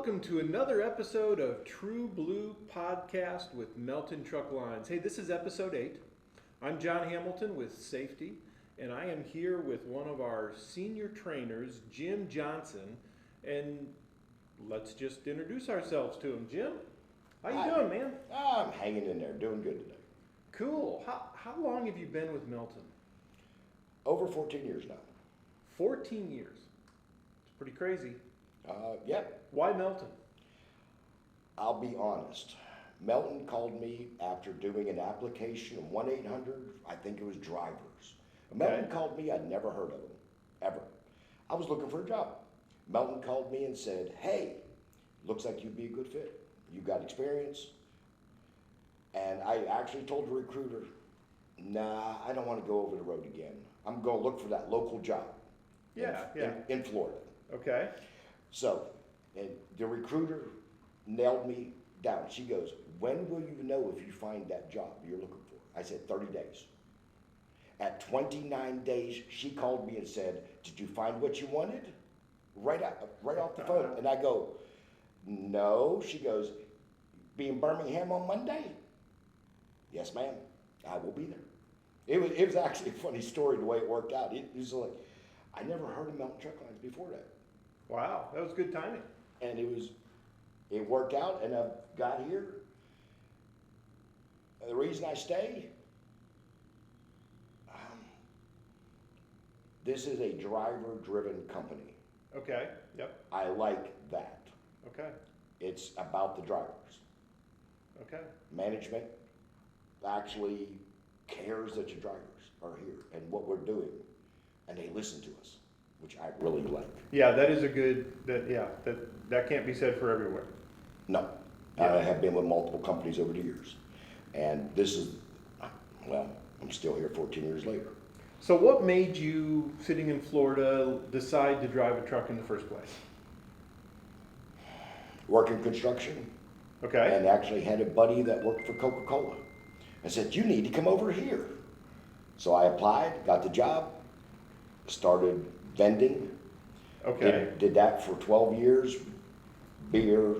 welcome to another episode of True Blue Podcast with Melton Truck Lines. Hey, this is episode 8. I'm John Hamilton with Safety, and I am here with one of our senior trainers, Jim Johnson, and let's just introduce ourselves to him. Jim, how you doing, man? I'm hanging in there, doing good today. Cool. How long have you been with Melton? Over 14 years now. 14 years. It's pretty crazy. Yeah, Why Melton? I'll be honest. Melton called me after doing an application of 1-800, I think it was drivers. Melton called me, I'd never heard of him, ever. I was looking for a job. Melton called me and said, hey, looks like you'd be a good fit. You got experience. And I actually told the recruiter, nah, I don't want to go over the road again. I'm going to look for that local job in Florida. Okay. So, and the recruiter nailed me down. She goes, when will you know if you find that job you're looking for? I said, 30 days. At 29 days, she called me and said, did you find what you wanted? Right off the phone. And I go, no. She goes, be in Birmingham on Monday? Yes, ma'am. I will be there. It was actually a funny story the way it worked out. It was like, I never heard of Melton Truck Lines before that. Wow, that was good timing. And it worked out, and I got here. The reason I stay, this is a driver-driven company. Okay, yep, I like that. okay, It's about the drivers. okay. Management actually cares that your drivers are here and what we're doing, and they listen to us, which I really like. Yeah, that is a good, that can't be said for everywhere. No, Yeah. I have been with multiple companies over the years, and this is, well, I'm still here 14 years later. So what made you, sitting in Florida, decide to drive a truck in the first place? Working construction, Okay, and actually had a buddy that worked for Coca-Cola. I said, you need to come over here. So I applied, got the job, started vending. okay, Did that for 12 years, beer,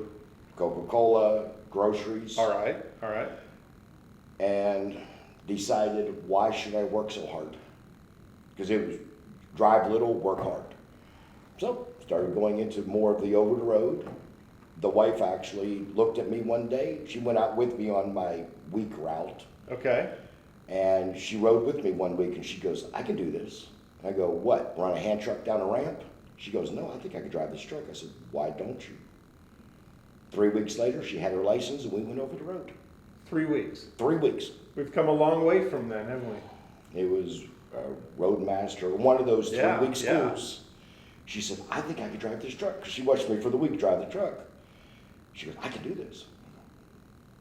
Coca-Cola, groceries. all right, And decided, why should I work so hard? Because it was drive little, work hard. So started going into more of the over the road. The wife actually looked at me one day. She went out with me on my week route. okay. And she rode with me one week and she goes, I can do this. I go, what, run a hand truck down a ramp? She goes, no, I think I could drive this truck. I said, why don't you? 3 weeks later, she had her license and we went over the road. 3 weeks. 3 weeks. We've come a long way from then, haven't we? It was Roadmaster, one of those 3-week Yeah. schools. She said, I think I could drive this truck. 'Cause she watched me for the week drive the truck. She goes, I can do this.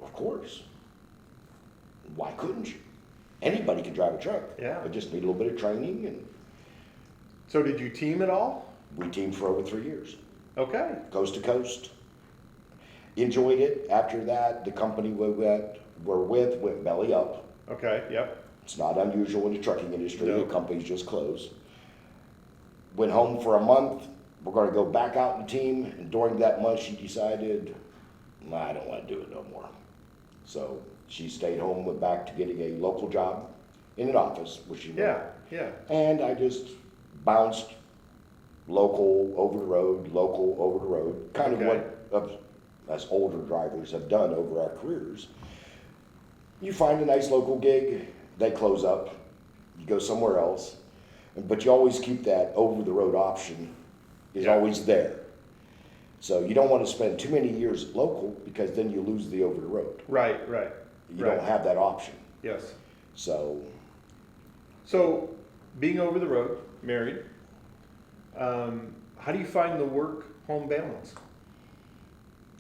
Of course. Why couldn't you? Anybody can drive a truck. Yeah. I just need a little bit of training, and So did you team it all? we teamed for over 3 years, Okay, coast to coast. Enjoyed it. After that, the company we went belly up. okay, yep, It's not unusual in the trucking industry. No. The companies just close. Went home for a month. We're going to go back out in the team. And during that month, she decided, I don't want to do it no more. So she stayed home, went back to getting a local job in an office, which she yeah, wanted. yeah, And I just bounced local, over the road, kind Okay. of what us older drivers have done over our careers. You find a nice local gig, they close up, you go somewhere else, but you always keep that over the road option is Yeah. always there. So you don't want to spend too many years local because then you lose the over the road. right, You Right. don't have that option. yes. So So, being over the road, married, how do you find the work-home balance?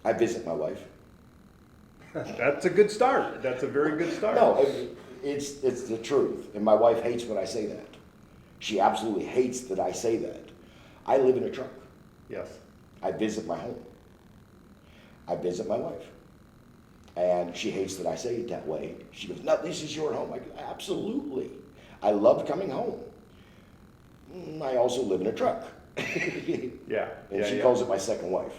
I visit my wife. That's a good start. That's a very good start. No, it's the truth, and my wife hates when I say that. She absolutely hates that I say that. I live in a truck. Yes. I visit my home. I visit my wife. And she hates that I say it that way. She goes, no, this is your home. I go, absolutely. I love coming home. I also live in a truck. Yeah. And yeah, she yeah. calls it my second wife.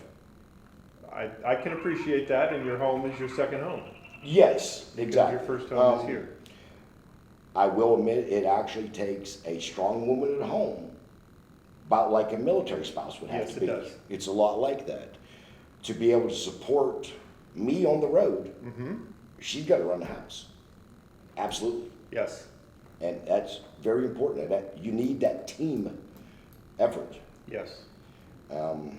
I can appreciate that, and your home is your second home. Yes, Because exactly. your first home is here. I will admit it actually takes a strong woman at home, about like a military spouse would have Yes, to it be. does. It's a lot like that. To be able to support me on the road, Mm-hmm. she's got to run the house. Absolutely. Yes. And that's very important. That you need that team effort. Yes. Um,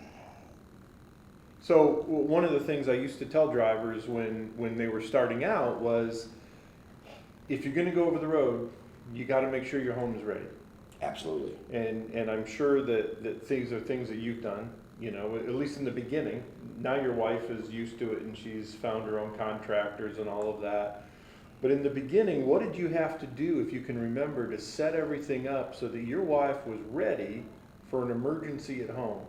So one of the things I used to tell drivers when they were starting out was, if you're going to go over the road, you got to make sure your home is ready. absolutely. And I'm sure that things are things that you've done, you know, at least in the beginning. Now your wife is used to it and she's found her own contractors and all of that. But in the beginning, what did you have to do, if you can remember, to set everything up so that your wife was ready for an emergency at home?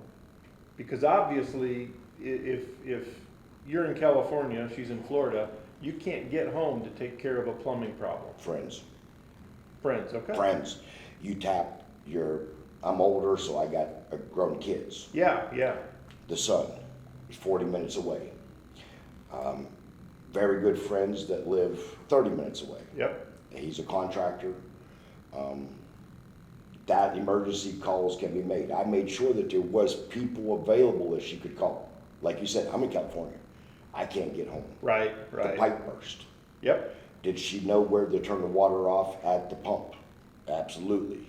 Because obviously, if you're in California, she's in Florida, you can't get home to take care of a plumbing problem. Friends. Friends, okay? Friends. You tap your, I'm older, so I got grown kids. Yeah, yeah. The son is 40 minutes away. Very good friends that live 30 minutes away. Yep. He's a contractor. That emergency calls can be made. I made sure that there was people available that she could call. Like you said, I'm in California. I can't get home. Right, The right. pipe burst. Yep. Did she know where to turn the water off at the pump? Absolutely.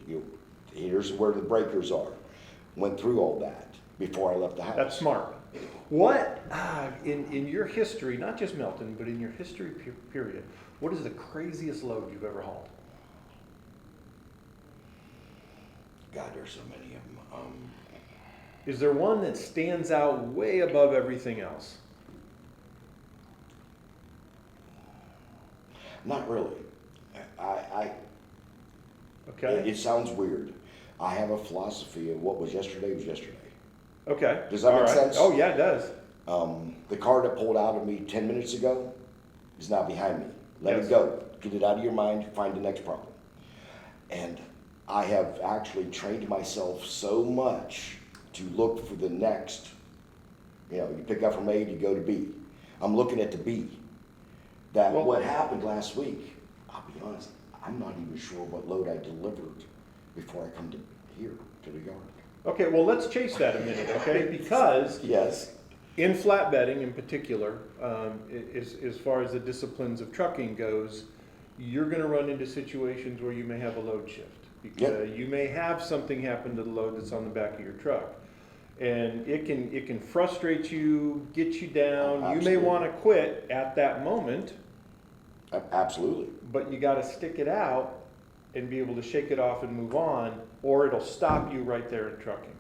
Here's where the breakers are. Went through all that before I left the house. That's smart. What, in your history, not just Melton, but in your history period, what is the craziest load you've ever hauled? God, there's so many of them. Is there one that stands out way above everything else? Not really. Okay. It sounds weird. I have a philosophy of what was yesterday was yesterday. Okay. Does that All make right. sense? Oh, yeah, it does. The car that pulled out of me 10 minutes ago is now behind me. Let Yes. it go. Get it out of your mind. Find the next problem. And I have actually trained myself so much to look for the next. You know, you pick up from A to go to B. I'm looking at the B. That Well- what happened last week, I'll be honest, I'm not even sure what load I delivered before I come to here, to the yard. Okay, well, let's chase that a minute, okay? Because Yes. in flatbedding in particular, as far as the disciplines of trucking goes, you're gonna run into situations where you may have a load shift. Because you may have something happen to the load that's on the back of your truck. And it can frustrate you, get you down. You may Absolutely. wanna quit at that moment, Absolutely. but you gotta stick it out and be able to shake it off and move on, or it'll stop you right there in trucking.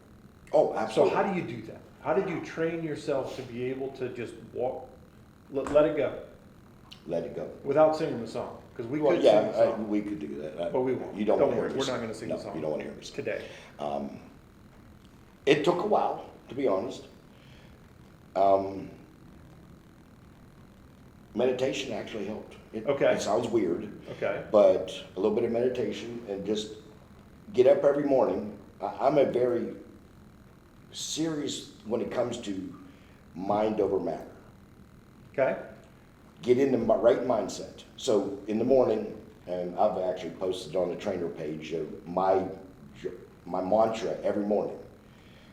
Oh, So absolutely. how do you do that? How did you train yourself to be able to just walk, let it go, Let it go. without singing the song? Because we Well, could yeah, sing the song, we could do that. but we won't. You don't want to hear worry, me we're sing. not gonna sing No, the song. you don't want to hear me sing. Today. It took a while, to be honest. Meditation actually helped. Okay. It sounds weird, Okay, but a little bit of meditation and just get up every morning. I'm a very serious when it comes to mind over matter. okay, Get in the right mindset. So in the morning, and I've actually posted on the trainer page my mantra every morning.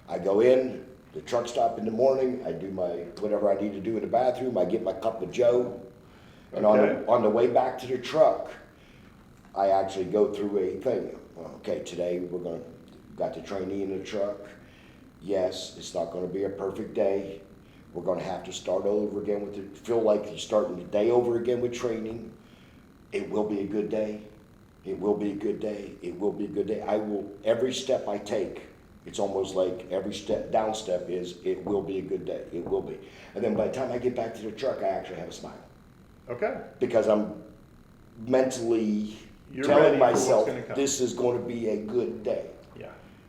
I go in the truck stop in the morning. I do my whatever I need to do in the bathroom. I get my cup of Joe, and Okay. on the way back to the truck, I actually go through a thing. Okay, today got the trainee in the truck. Yes, it's not going to be a perfect day. We're going to have to start over again with it. Feel like you're starting the day over again with training. It will be a good day. It will be a good day. It will be a good day. I will, every step I take, it's almost like every down step is, it will be a good day. It will be. And then by the time I get back to the truck, I actually have a smile. okay. Because I'm mentally You're ready telling for what's myself, gonna come. this is going to be a good day. Yeah,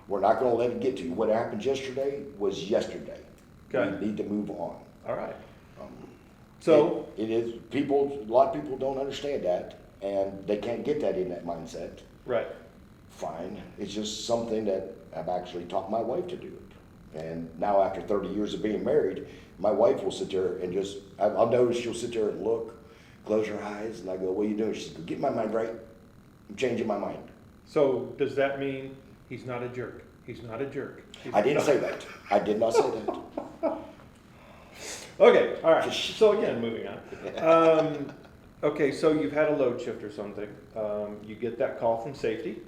We're not going to let it get to you. What happened yesterday was yesterday. Okay. We need to move on. all right. Um, So, it is people. A lot of people don't understand that, and they can't get that in that mindset. right, Fine. It's just something that I've actually taught my wife to do it, And now after 30 years of being married, my wife will sit there and just, I'll notice she'll sit there and look, close her eyes, and I go, what are you doing? She says, get my mind right. I'm changing my mind. So does that mean he's not a jerk? He's not a jerk. I didn't say that. I did not say that. Okay, all right. So again, moving on. Okay, so you've had a load shift or something. You get that call from safety,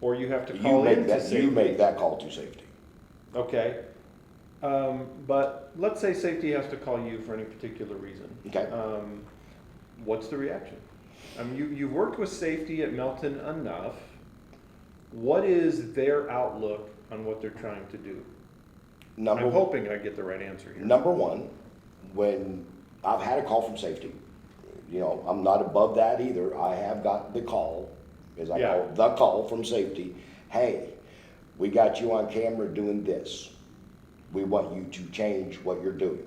or you have to call in to safety. You make that call to safety. Okay. But let's say safety has to call you for any particular reason. Okay. What's the reaction? You've worked with safety at Melton enough. What is their outlook on what they're trying to do? I'm hoping I get the right answer here. Number one, when I've had a call from safety, I'm not above that either. I have got the call, as I call it, the call from safety. Hey, we got you on camera doing this. We want you to change what you're doing.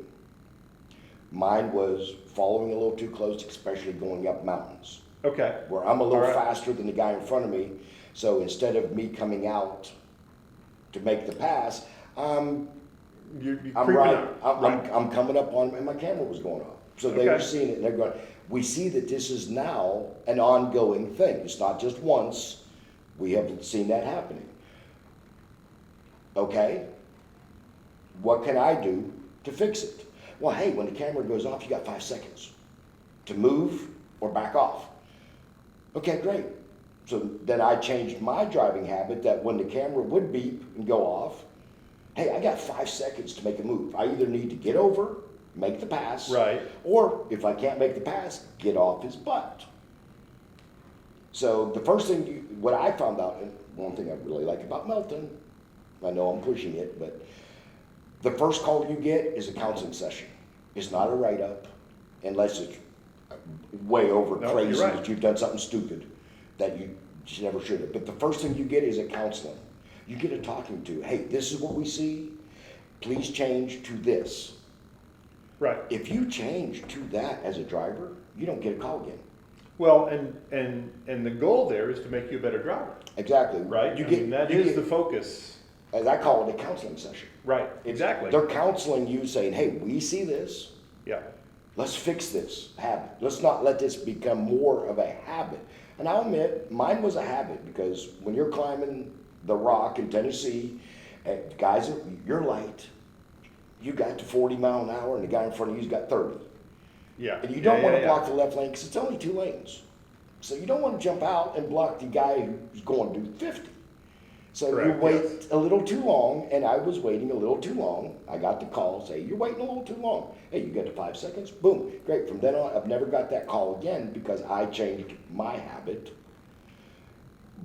Mine was following a little too close, especially going up mountains. Okay. Where I'm a little faster than the guy in front of me. So instead of me coming out to make the pass, I'm coming up on him, and my camera was going off. So they were seeing it, and they're going, we see that this is now an ongoing thing. It's not just once. We have seen that happening. Okay, what can I do to fix it? Well, hey, when the camera goes off, you got 5 seconds to move or back off. Okay, great. So then I changed my driving habit that when the camera would beep and go off, hey, I got 5 seconds to make a move. I either need to get over, make the pass, or if I can't make the pass, get off his butt. So the first thing, what I found out, and one thing I really like about Melton, I know I'm pushing it, but the first call you get is a counseling session. It's not a write-up, unless it's way over crazy that you've done something stupid that you never should have. But the first thing you get is a counseling. You get a talking to. Hey, this is what we see. Please change to this. Right. If you change to that as a driver, you don't get a call again. Well, and the goal there is to make you a better driver. Exactly. Right. That is the focus. As I call it, a counseling session. Right. Exactly. They're counseling you, saying, "Hey, we see this. Yeah. Let's fix this habit. Let's not let this become more of a habit." And I'll admit, mine was a habit, because when you're climbing the rock in Tennessee, and guys, you're light. You got to 40 mile an hour, and the guy in front of you's got 30. Yeah. And you don't want to block the left lane, because it's only 2 lanes. So you don't want to jump out and block the guy who's going to do 50. So you wait a little too long, and I was waiting a little too long. I got the call, say, "You're waiting a little too long." Hey, you got to 5 seconds. Boom. Great. From then on, I've never got that call again, because I changed my habit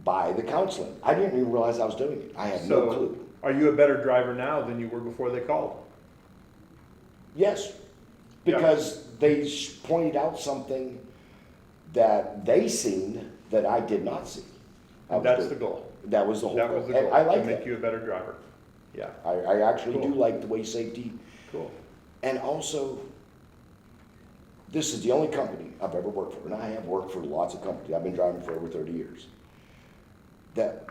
by the counseling. I didn't even realize I was doing it. I had no clue. Are you a better driver now than you were before they called? Yes, because they pointed out something that they seen that I did not see. That's the goal. That was the whole goal. That was the goal. I like to make you a better driver. Yeah. I actually do like the way safety. Cool. And also, this is the only company I've ever worked for, and I have worked for lots of companies. I've been driving for over 30 years. That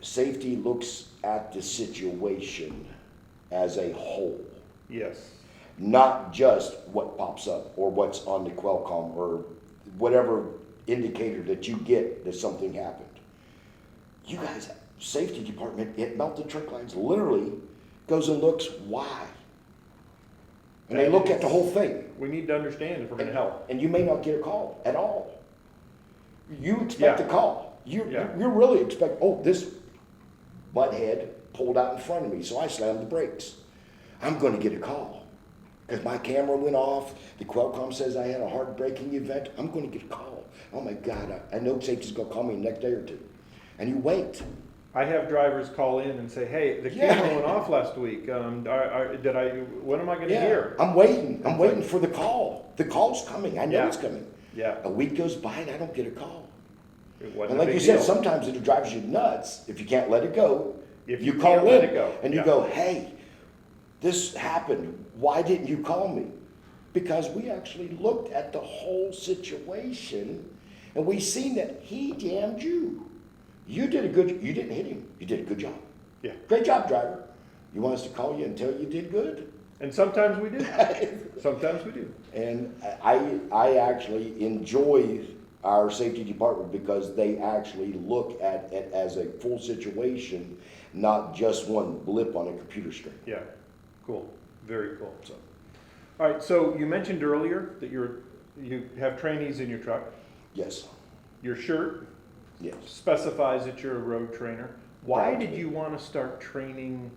safety looks at the situation as a whole. Yes. Not just what pops up or what's on the Qualcomm or whatever indicator that you get that something happened. You guys, safety department at Melton Truck Lines literally goes and looks why. And they look at the whole thing. We need to understand if we're going to help. And you may not get a call at all. You expect a call. You really expect, oh, this butthead pulled out in front of me, so I slammed the brakes. I'm going to get a call. Because my camera went off, the Qualcomm says I had a hard braking event, I'm going to get a call. Oh my God, I know safety's going to call me the next day or two. And you wait. I have drivers call in and say, "Hey, the camera went off last week. When am I going to hear?" I'm waiting. I'm waiting for the call. The call's coming. I know it's coming. Yeah. A week goes by and I don't get a call. And like you said, sometimes it drives you nuts if you can't let it go. If you call in and you go, "Hey, this happened. Why didn't you call me?" Because we actually looked at the whole situation and we seen that he jammed you. You didn't hit him. You did a good job. Yeah. Great job, driver. You want us to call you and tell you did good? And sometimes we do. Sometimes we do. And I actually enjoy our safety department because they actually look at it as a full situation, not just one blip on a computer screen. Yeah, cool, very cool. So, all right, so you mentioned earlier that you have trainees in your truck. Yes, Your shirt yes. specifies that you're a road trainer. Why Proud to did be. you want to start training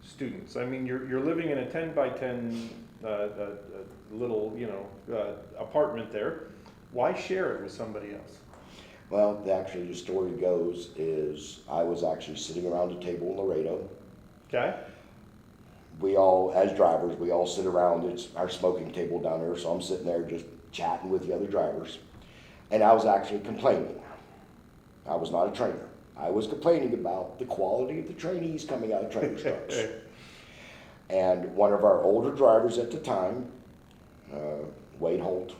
students? I mean, you're living in a 10 by 10 little, apartment there. Why share it with somebody else? Well, actually, the story goes is I was actually sitting around a table in Laredo. Okay? We all, as drivers, we all sit around. It's our smoking table down there, so I'm sitting there just chatting with the other drivers. And I was actually complaining. I was not a trainer. I was complaining about the quality of the trainees coming out of trainer's trucks. And one of our older drivers at the time, Wade Holt,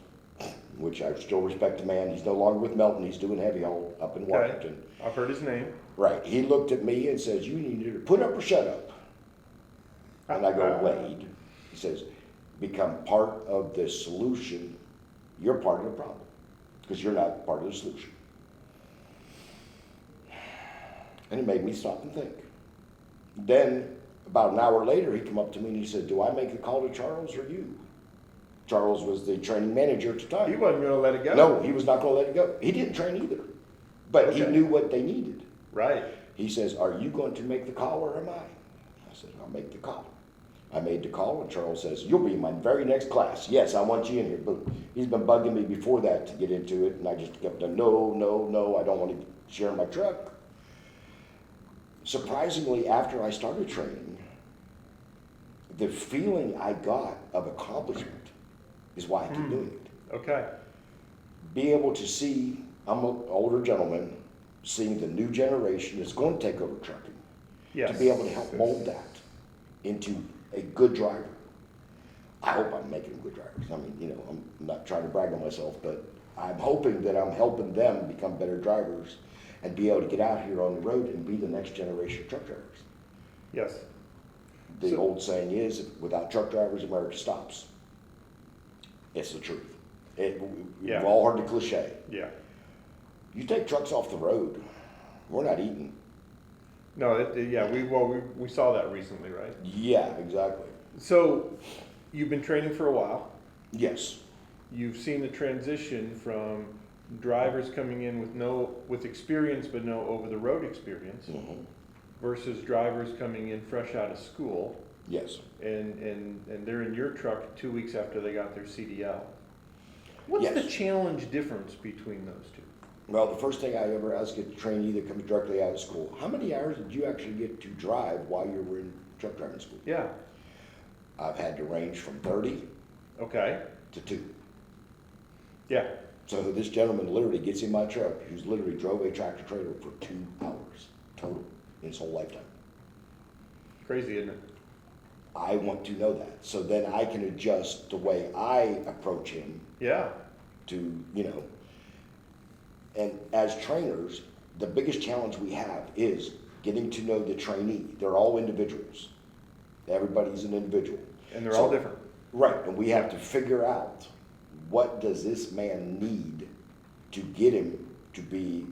which I still respect the man. He's no longer with Melton. He's doing heavy haul up in Washington. I've heard his name. Right. He looked at me and says, "You need to put up or shut up." And I go, "Wade." He says, "Become part of the solution. You're part of the problem because you're not part of the solution." And it made me stop and think. Then, about an hour later, he came up to me and he said, "Do I make the call to Charles or you?" Charles was the training manager at the time. He wasn't going to let it go. No, he was not going to let it go. He didn't train either, but he Okay. knew what they needed. Right. He says, "Are you going to make the call or am I?" I said, "I'll make the call." I made the call and Charles says, "You'll be in my very next class. Yes, I want you in here." But he's been bugging me before that to get into it, and I just kept saying, no, I don't want to share my truck. Surprisingly, after I started training, the feeling I got of accomplishment is why I keep doing it. Okay. Be able to see, I'm an older gentleman, seeing the new generation that's going to take over trucking, Yes. to be able to help mold that into a good driver. I hope I'm making good drivers. I mean, I'm not trying to brag on myself, but I'm hoping that I'm helping them become better drivers and be able to get out here on the road and be the next generation of truck drivers. Yes. The So- old saying is, without truck drivers, America stops. It's the truth. Yeah. We've all heard the cliche. Yeah. You take trucks off the road, we're not eating. No, we saw that recently, right? Yeah, exactly. So, you've been training for a while. Yes. You've seen the transition from drivers coming in with experience but no over-the-road experience Mhm. versus drivers coming in fresh out of school Yes. and they're in your truck 2 weeks after they got their CDL. What's Yes. the challenge difference between those two? Well, the first thing I ever asked a trainee that comes directly out of school, how many hours did you actually get to drive while you were in truck driving school? Yeah. I've had to range from 30 Okay. to 2. Yeah. So this gentleman literally gets in my truck, who's literally drove a tractor trailer for 2 hours total in his whole lifetime. Crazy, isn't it? I want to know that, so then I can adjust the way I approach him Yeah. to, and as trainers, the biggest challenge we have is getting to know the trainee. They're all individuals. Everybody's an individual. And they're all different. Right, and we have to figure out what does this man need to get him to be,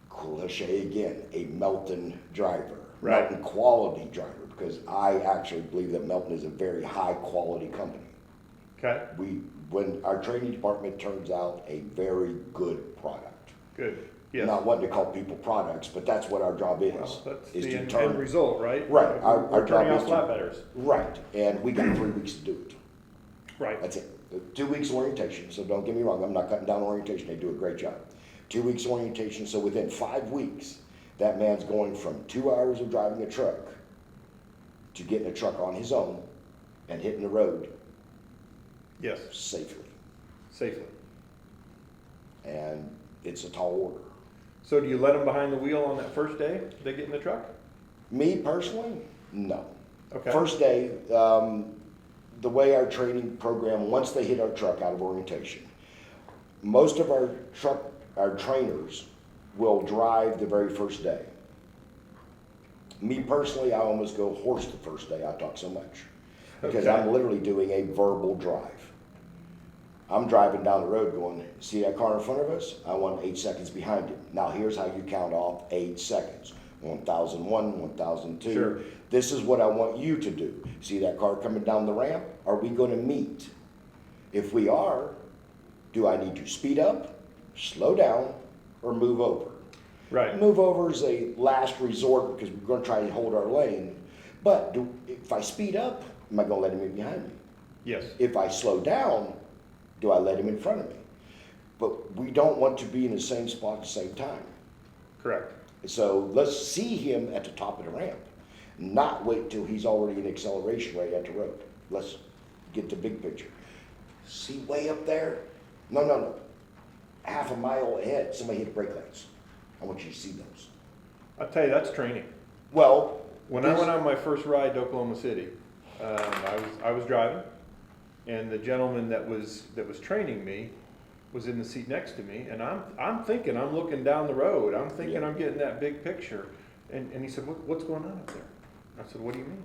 cliche again, a Melton driver. Right. Melton quality driver, because I actually believe that Melton is a very high quality company. Okay. When our training department turns out a very good product. Good. Yes. Not wanting to call people products, but that's what our job is. Well, that's is the to end turn, result, right? Right. We're turning job out is to- flatbedders. Right, and we got 3 weeks to do it. Right. That's it. 2 weeks orientation, so don't get me wrong, I'm not cutting down orientation, they do a great job. 2 weeks orientation, so within 5 weeks, that man's going from 2 hours of driving a truck to getting a truck on his own and hitting the road Yes. safely. Safely. And it's a tall order. So do you let them behind the wheel on that first day they get in the truck? Me personally, no. Okay. First day, the way our training program, once they hit our truck out of orientation, most of our trainers will drive the very first day. Me personally, I almost go hoarse the first day. I talk so much because Okay. I'm literally doing a verbal drive. I'm driving down the road going, see that car in front of us? I want 8 seconds behind it. Now here's how you count off 8 seconds. 1001, 1002. Sure. This is what I want you to do. See that car coming down the ramp? Are we going to meet? If we are, do I need to speed up, slow down, or move over? Right. Move over is a last resort because we're going to try to hold our lane. But if I speed up, am I going to let him in behind me? Yes. If I slow down, do I let him in front of me? But we don't want to be in the same spot at the same time. Correct. So let's see him at the top of the ramp, not wait till he's already in acceleration right at the road. Let's get the big picture. See way up there? No. Half a mile ahead, somebody hit brake lights. I want you to see those. I'll tell you, that's training. Well, When I went on my first ride to Oklahoma City, I was driving, and the gentleman that was training me was in the seat next to me, and I'm thinking, I'm looking down the road, I'm thinking Yeah. I'm getting that big picture, and he said, what's going on up there? I said, what do you mean?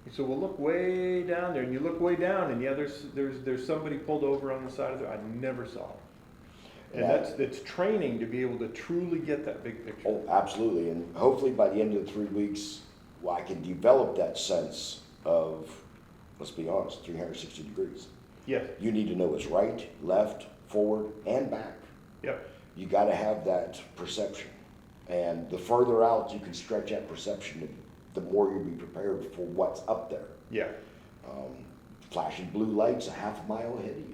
He said, well, look way down there, and you look way down, and yeah, there's somebody pulled over on the side of the, I never saw it. And Yeah. that's training to be able to truly get that big picture. Oh, absolutely. And hopefully by the end of the 3 weeks, I can develop that sense of, let's be honest, 360 degrees. Yes, You need to know what's right, left, forward, and back. yep, You got to have that perception. And the further out you can stretch that perception, the more you'll be prepared for what's up there. yeah, Flashing blue lights a half a mile ahead of you.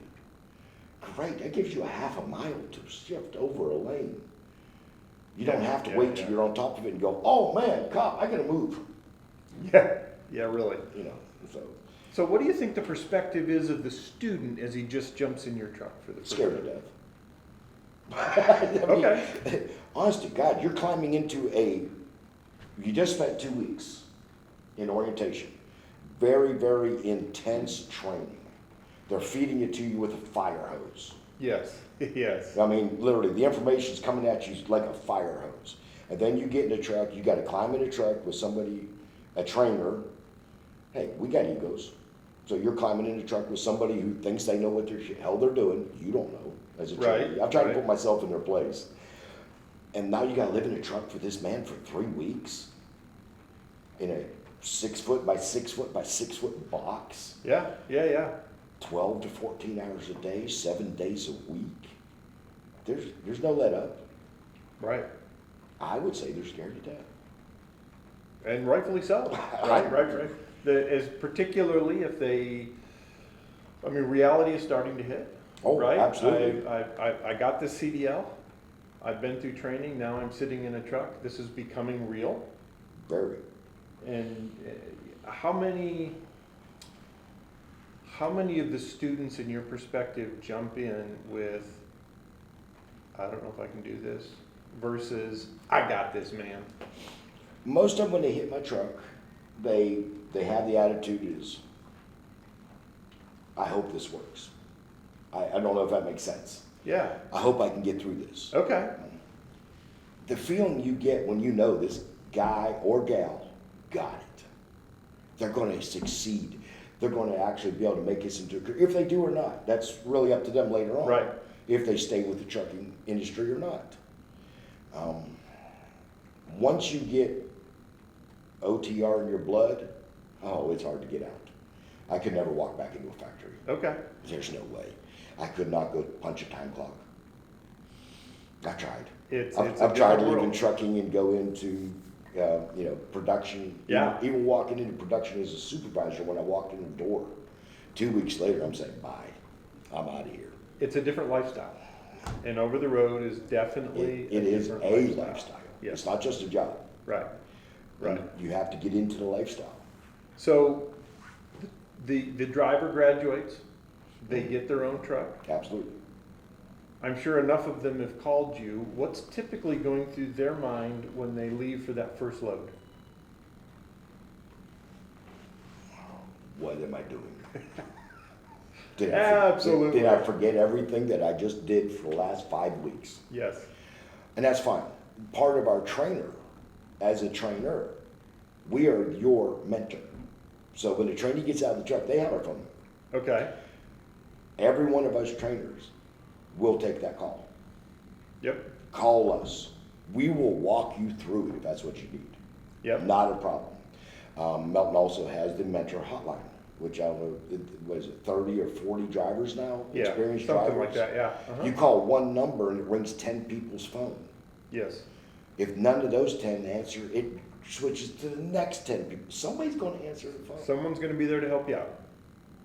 Great, that gives you a half a mile to shift over a lane. You don't have to wait till you're on top of it and go, oh man, cop, I gotta move. yeah, really. You know, so So what do you think the perspective is of the student as he just jumps in your truck for the first scared time? to death. I mean, Okay. honest to God, you're climbing into you just spent 2 weeks in orientation. Very, very intense training. They're feeding it to you with a fire hose. Yes, yes, I mean, literally, the information's coming at you like a fire hose. And then you get in the truck, you gotta climb in a truck with somebody, a trainer. Hey, we got egos. So you're climbing in a truck with somebody who thinks they know what the hell they're doing. You don't know as a trainer. Right, I've tried to right. put myself in their place. And now you gotta live in a truck for this man for 3 weeks in a 6 foot by 6 foot by 6 foot box. yeah, 12 to 14 hours a day, 7 days a week. There's no let up. right, I would say they're scared to death. and rightfully so. Right. As particularly if reality is starting to hit. Oh, Right? absolutely. I got this CDL. I've been through training. Now I'm sitting in a truck. This is becoming real. Very. And how many of the students in your perspective jump in with, I don't know if I can do this, versus, I got this, man? Most of them, when they hit my truck, they have the attitude is, I hope this works. I don't know if that makes sense. Yeah, I hope I can get through this. okay, The feeling you get when you know this guy or gal got it. They're going to succeed. They're going to actually be able to make this into a career. If they do or not, that's really up to them later on. right, If they stay with the trucking industry or not. Once you get OTR in your blood, oh, it's hard to get out. I could never walk back into a factory. okay, There's no way. I could not go punch a time clock. I tried. it's I've a tried different leaving world. trucking and go into, production. Yeah. Even walking into production as a supervisor, when I walked in the door, 2 weeks later, I'm saying, bye, I'm out of here. It's a different lifestyle, and over the road is definitely It is different a lifestyle. Yes. It's not just a job. Right, right. You have to get into the lifestyle. So the driver graduates, they get their own truck. Absolutely. I'm sure enough of them have called you. What's typically going through their mind when they leave for that first load? What am I doing? Absolutely. Did I forget everything that I just did for the last 5 weeks? Yes. And that's fine. Part of our trainer as a trainer, we are your mentor. So when the trainee gets out of the truck, they have our phone number. Okay. Every one of us trainers will take that call. Yep. Call us. We will walk you through it if that's what you need. Yep. Not a problem. Melton also has the mentor hotline, which I don't know, what is it, 30 or 40 drivers now? Yeah. Experienced Something drivers. like that. Yeah. Uh-huh. You call one number and it rings 10 people's phone. Yes. If none of those 10 answer, it switches to the next 10 people. Somebody's going to answer the phone. Someone's going to be there to help you out.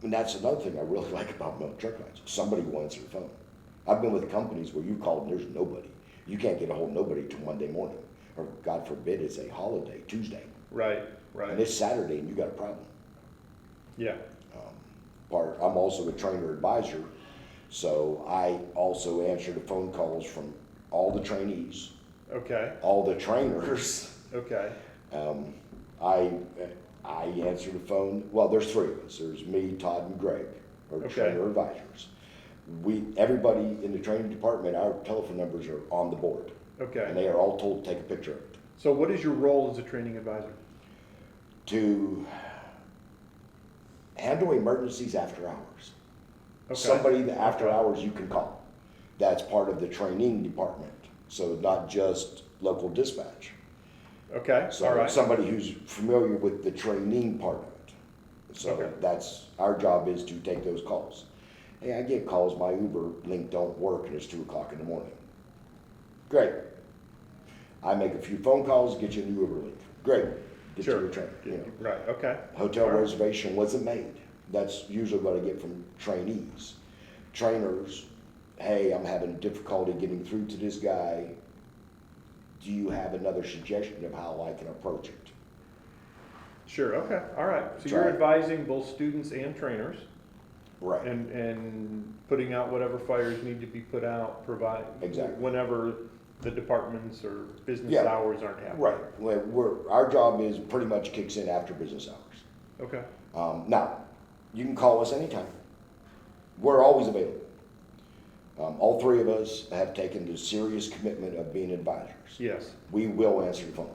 And that's another thing I really like about Melton Truck Lines. Somebody will answer the phone. I've been with companies where you call and there's nobody. You can't get a hold of nobody till Monday morning. Or God forbid it's a holiday, Tuesday. Right. Right. And it's Saturday and you got a problem. Yeah. I'm also a trainer advisor, so I also answer the phone calls from all the trainees, Okay. all the trainers. Okay. I answer the phone. Well, there's three of us. There's me, Todd, and Greg, our Okay. trainer advisors. Everybody in the training department, our telephone numbers are on the board, Okay. and they are all told to take a picture of it. So what is your role as a training advisor? To handle emergencies after hours. Okay. Somebody that after Okay. hours you can call. That's part of the training department. So not just local dispatch. Okay. So All right. somebody who's familiar with the training part of it. So Okay. that's our job, is to take those calls. Hey, I get calls, my Uber link don't work and it's 2:00 in the morning. Great. I make a few phone calls, get you a new Uber link. Great. Get Sure. to your train. You know. Right. Okay. Hotel All right. reservation wasn't made. That's usually what I get from trainees. Trainers, hey, I'm having difficulty getting through to this guy. Do you have another suggestion of how I can approach it? Sure. Okay. All right. So you're Try. advising both students and trainers, Right. and putting out whatever fires need to be put out, provide Exactly. whenever the departments or business Yeah. hours aren't happening. Right. Our job is pretty much kicks in after business hours. Okay. Now, you can call us anytime. We're always available. All three of us have taken the serious commitment of being advisors. Yes. We will answer the phone.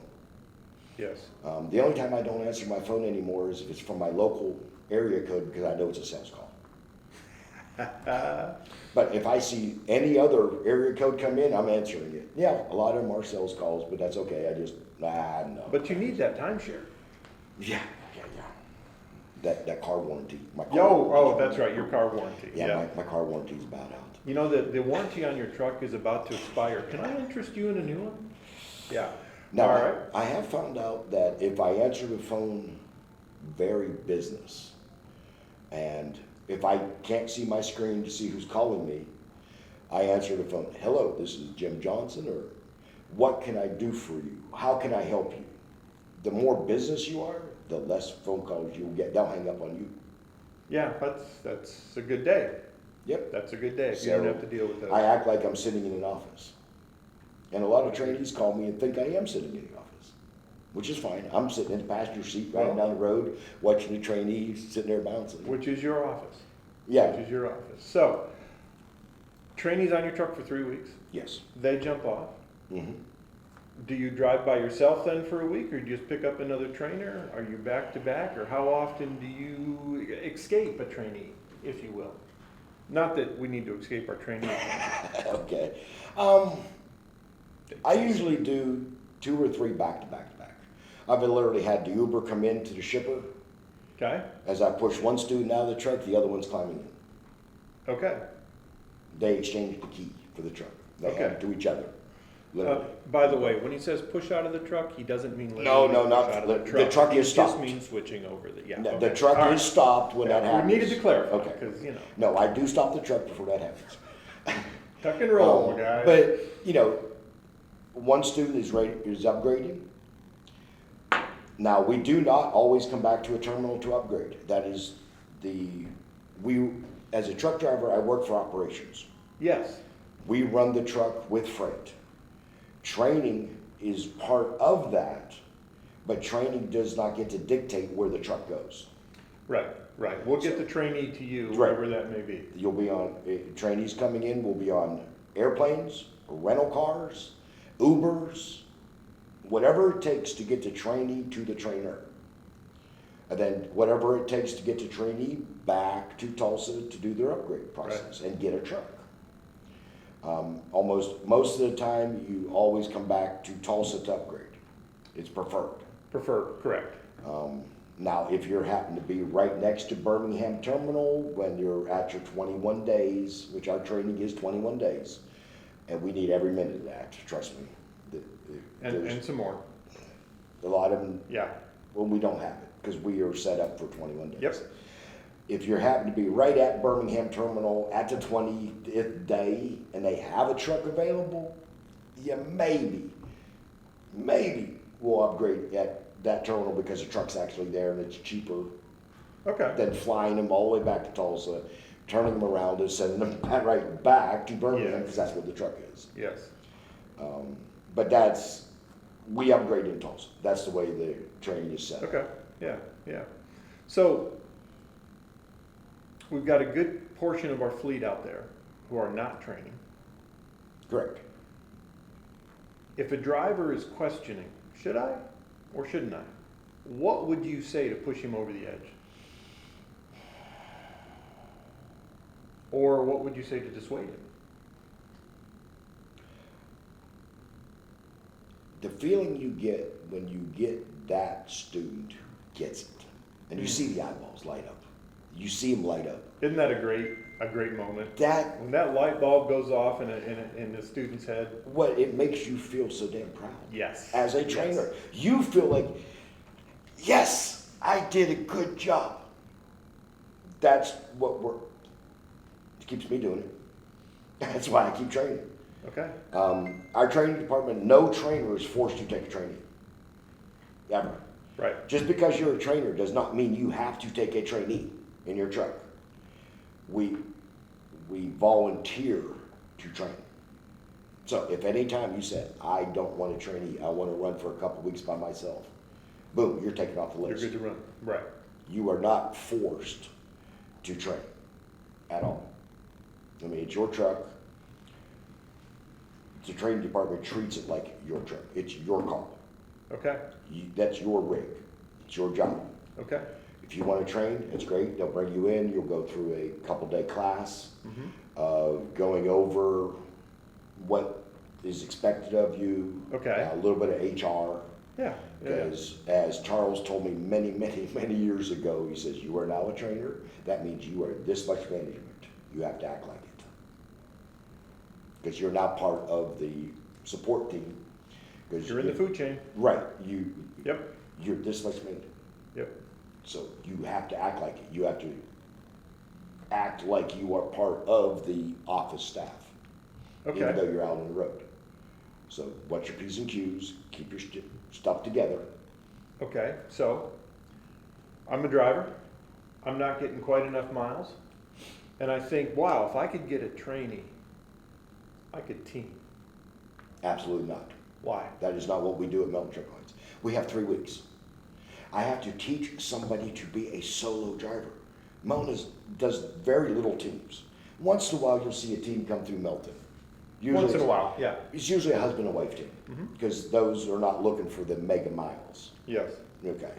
Yes. The only time I don't answer my phone anymore is if it's from my local area code, because I know it's a sales call. But if I see any other area code come in, I'm answering it. Yeah, a lot of them are sales calls, but that's okay. No. But you need that timeshare. Yeah. That car warranty. My car Oh, warranty. that's right. Your car warranty. Yeah, my car warranty's about out. You know that the warranty on your truck is about to expire. Can I interest you in a new one? Yeah. Now, All right. I have found out that if I answer the phone very business, and if I can't see my screen to see who's calling me, I answer the phone. Hello, this is Jim Johnson, or what can I do for you? How can I help you? The more business you are, the less phone calls you'll get. They'll hang up on you. Yeah, that's a good day. Yep. That's a good day. So, you don't have to deal with that. I act like I'm sitting in an office. And a lot of trainees call me and think I am sitting in the office, which is fine. I'm sitting in the passenger seat riding down the road, watching the trainees sitting there bouncing. Which is your office. Yeah. Which is your office. So, trainees on your truck for 3 weeks. Yes. They jump off. Mm-hmm. Do you drive by yourself then for a week, or do you just pick up another trainer? Are you back to back, or how often do you escape a trainee, if you will? Not that we need to escape our trainees. Okay. I usually do 2 or 3 back to back to back. I've literally had the Uber come in to the shipper. Okay? As I push one student out of the truck, the other one's climbing in. Okay. They exchange the key for the truck. They Okay. hand it to each other. Literally. By the way, when he says push out of the truck, he doesn't mean No, literally not push out of the- the the truck. truck He is stopped. just means switching over the, yeah. The okay. truck All is right. stopped when that happens. We needed to clarify, Okay. because, you know, No, I do stop the truck before that happens. tuck and roll, my guy. But, you know, one student is upgrading. Now, we do not always come back to a terminal to upgrade. That is as a truck driver, I work for operations. Yes, We run the truck with freight. Training is part of that, but training does not get to dictate where the truck goes. right. We'll get the trainee to you, Right. wherever that may be. You'll be on, trainees coming in will be on airplanes, rental cars, Ubers, whatever it takes to get the trainee to the trainer. And then whatever it takes to get the trainee back to Tulsa to do their upgrade process and get a truck. Most of the time, you always come back to Tulsa to upgrade. It's preferred. Preferred, correct. Now, if you happen to be right next to Birmingham Terminal when you're at your 21 days, which our training is 21 days, and we need every minute of that, trust me. And some more. A lot of them, Yeah. well, we don't have it because we are set up for 21 days. Yep. If you happen to be right at Birmingham Terminal at the 20th day and they have a truck available, you maybe will upgrade at that terminal because the truck's actually there and it's cheaper Okay. than flying them all the way back to Tulsa, turning them around and sending them right back to Birmingham because that's where the truck is. Yes. But we upgrade in Tulsa. That's the way the training is set. Okay. Yeah. Yeah. So we've got a good portion of our fleet out there who are not training. Correct. If a driver is questioning, should I or shouldn't I? What would you say to push him over the edge? Or what would you say to dissuade him? The feeling you get when you get that student gets it. And you see the eyeballs light up. You see them light up. Isn't that a great moment? That, When that light bulb goes off in the student's head. what it makes you feel so damn proud. Yes. As a trainer, you feel like, yes, I did a good job. That's what it keeps me doing it. That's why I keep training. Okay. Our training department, no trainer is forced to take a training. Ever. Right. Just because you're a trainer does not mean you have to take a trainee in your truck. We volunteer to train. So if any time you said, I don't want a trainee, I want to run for a couple weeks by myself, boom, you're taken off the list. You're good to run. Right. You are not forced to train at all. I mean, it's your truck. The training department treats it like your truck. It's your car. Okay. That's your rig. It's your job. Okay. If you want to train, it's great. They'll bring you in. You'll go through a couple-day class of going over what is expected of you. Okay. A little bit of HR. Yeah. Because as Charles told me many, many, many years ago, he says, you are now a trainer. That means you are this much management. You have to act like it. Because you're now part of the support team. You're in the food chain. Right. Yep. You're this much management. Yep. So you have to act like it. You have to act like you are part of the office staff. Okay. Even though you're out on the road. So what's your P's and Q's? Keep your stuff together. Okay. So I'm a driver. I'm not getting quite enough miles. And I think, wow, if I could get a trainee, I could team. Absolutely not. Why? That is not what we do at Melton Truck Lines. We have 3 weeks. I have to teach somebody to be a solo driver. Melton does very little teams. Once in a while, you'll see a team come through Melton. Usually Once in a while, yeah. It's usually a husband and wife team because those are not looking for the mega miles. Yes. Okay.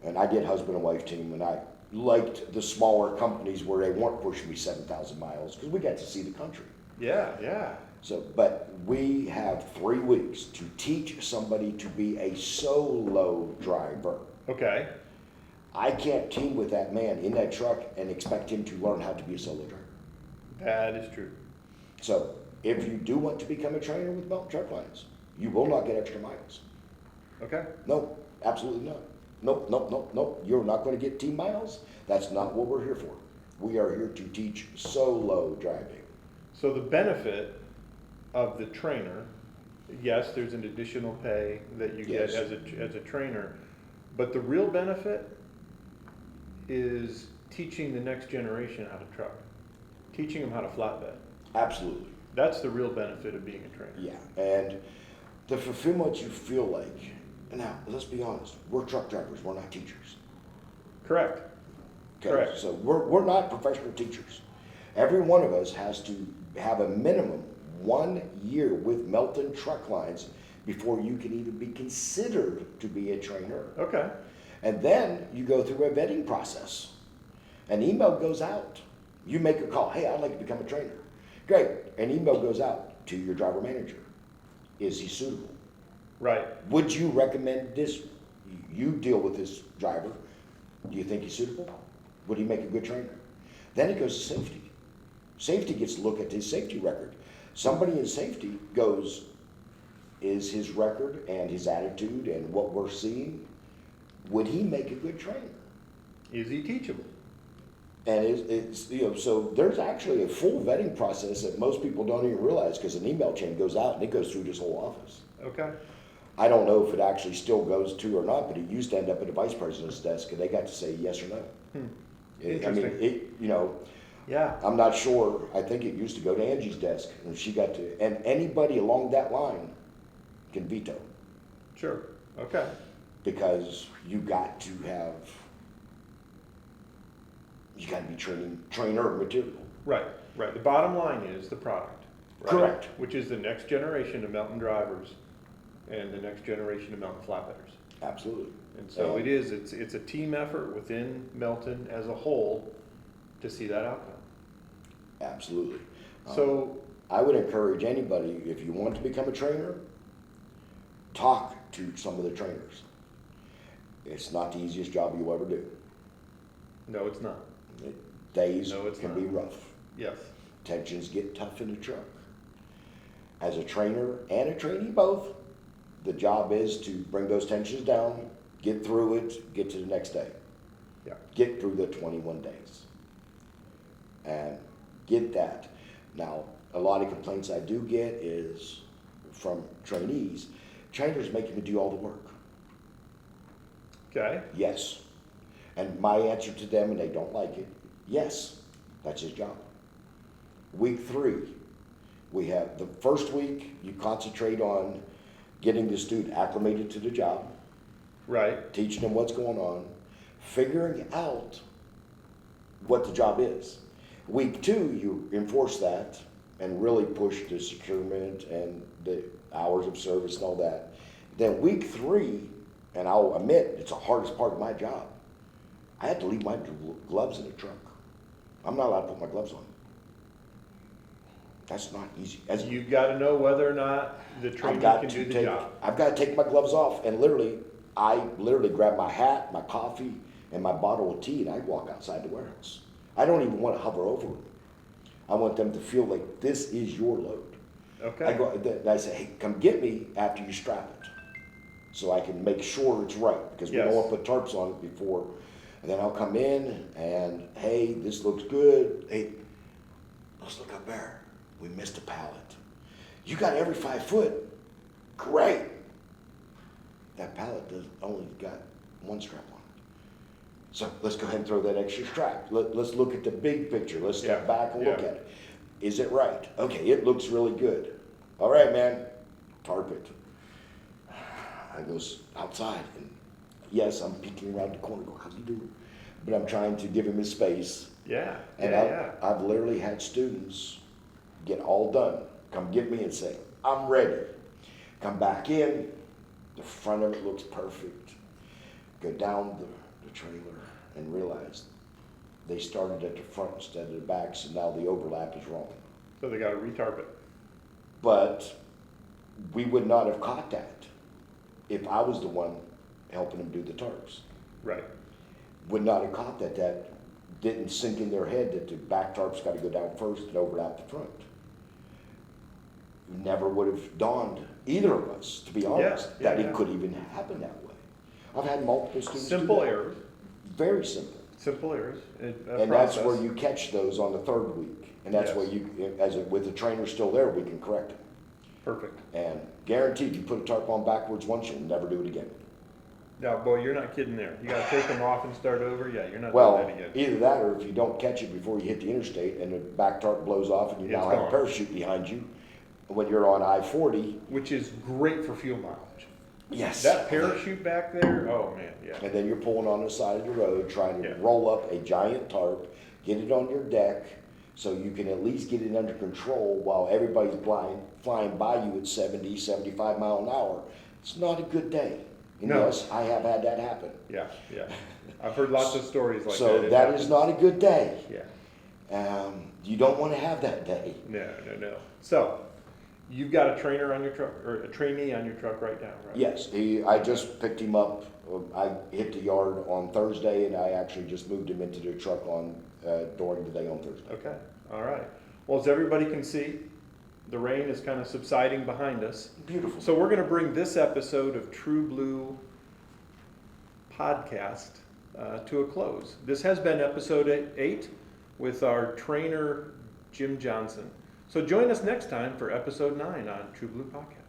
And I did husband and wife team, and I liked the smaller companies where they weren't pushing me 7,000 miles because we got to see the country. Yeah, yeah. So, but we have 3 weeks to teach somebody to be a solo driver. Okay. I can't team with that man in that truck and expect him to learn how to be a solo driver. That is true. So, if you do want to become a trainer with Melton Truck Lines, you will not get extra miles. Okay. No, absolutely not. Nope. You're not going to get team miles. That's not what we're here for. We are here to teach solo driving. So the benefit of the trainer, yes, there's an additional pay that you get Yes. as a trainer, but the real benefit is teaching the next generation how to truck, teaching them how to flatbed. Absolutely. That's the real benefit of being a trainer. Yeah, and the fulfillment you feel like, now, let's be honest, we're truck drivers, we're not teachers. Correct. Okay? Correct. So we're not professional teachers. Every one of us has to have a minimum 1 year with Melton Truck Lines before you can even be considered to be a trainer. Okay. And then you go through a vetting process. An email goes out. You make a call. Hey, I'd like to become a trainer. Great. An email goes out to your driver manager. Is he suitable? Right. Would you recommend this? You deal with this driver. Do you think he's suitable? Would he make a good trainer? Then it goes to safety. Safety gets to look at his safety record. Somebody in safety goes, is his record and his attitude and what we're seeing, would he make a good trainer? Is he teachable? And it's so there's actually a full vetting process that most people don't even realize, because an email chain goes out and it goes through this whole office. Okay. I don't know if it actually still goes to or not, but it used to end up at the vice president's desk and they got to say yes or no. Interesting. Yeah. I'm not sure. I think it used to go to Angie's desk and she got to, and anybody along that line can veto. Sure. Okay. Because you got to be trainer material. Right. Right. The bottom line is the product. Right? Correct. Which is the next generation of Melton drivers and the next generation of Melton flatbedders. Absolutely. And so it's a team effort within Melton as a whole to see that outcome. Absolutely. So I would encourage anybody, if you want to become a trainer, talk to some of the trainers. It's not the easiest job you'll ever do. no, it's not. Days No, it's can not. be rough. Yes. Tensions get tough in the truck. As a trainer and a trainee both, the job is to bring those tensions down, get through it, get to the next day. Yeah. Get through the 21 days. And get that. Now, a lot of complaints I do get is from trainees. Trainers making me do all the work. Okay. Yes. And my answer to them, and they don't like it, yes, that's his job. Week 3, we have the first week, you concentrate on getting the student acclimated to the job, Right. teaching them what's going on, figuring out what the job is. Week 2, you enforce that and really push the securement and the hours of service and all that. Then week 3, and I'll admit, it's the hardest part of my job. I had to leave my gloves in the truck. I'm not allowed to put my gloves on. That's not easy. You've got to know whether or not the trainer can do the job. I've got to take my gloves off, and I literally grab my hat, my coffee, and my bottle of tea, and I walk outside the warehouse. I don't even want to hover over them. I want them to feel like this is your load. Okay. I say, hey, come get me after you strap it, so I can make sure it's right, because we don't want to put tarps on it before. And then I'll come in and, hey, this looks good. Hey, let's look up there. We missed a pallet. You got every 5 foot. Great. That pallet only got one strap on it. So let's go ahead and throw that extra strap. Let's look at the big picture. Let's step back and look at it. Is it right? Okay, it looks really good. All right, man, tarp it. I goes outside, and yes, I'm peeking around the corner, go, how's he doing? But I'm trying to give him his space. Yeah. And I've literally had students get all done, come get me and say, I'm ready. Come back in, the front of it looks perfect. Go down the trailer and realize they started at the front instead of the back, so now the overlap is wrong. So they got to retarp it. But we would not have caught that if I was the one helping them do the tarps. Right. Would not have caught that. That didn't sink in their head that the back tarp's got to go down first and overlap the front. Never would have dawned, either of us, to be honest, that it could even happen that way. I've had multiple students Simple do that. errors. Very simple. Simple errors. And that's where you catch those on the 3rd week. And that's where you, with the trainer still there, we can correct it. Perfect. And guaranteed, you put a tarp on backwards once, you'll never do it again. Now, boy, you're not kidding there. You got to take them off and start over. Yeah, you're not Well, doing that again. either that, or if you don't catch it before you hit the interstate and the back tarp blows off and you It's now have a gone. parachute behind you, when you're on I-40. Which is great for fuel mileage. Yes. That parachute back there, oh man, yeah. And then you're pulling on the side of the road, trying to Yeah. roll up a giant tarp, get it on your deck, So you can at least get it under control while everybody's flying by you at 70, 75 mile an hour. It's not a good day. And No. yes, I have had that happen. Yeah, yeah. I've heard lots of stories like that. So It that happens. is not a good day. Yeah. You don't want to have that day. No. So, you've got a trainer on your truck, or a trainee on your truck right now, right? Yes, I just picked him up. I hit the yard on Thursday, and I actually just moved him into the truck during the day on Thursday. Okay, all right. Well, as everybody can see, the rain is kind of subsiding behind us. Beautiful. So we're going to bring this episode of True Blue Podcast to a close. This has been episode 8 with our trainer, Jim Johnson. So join us next time for episode 9 on True Blue Podcast.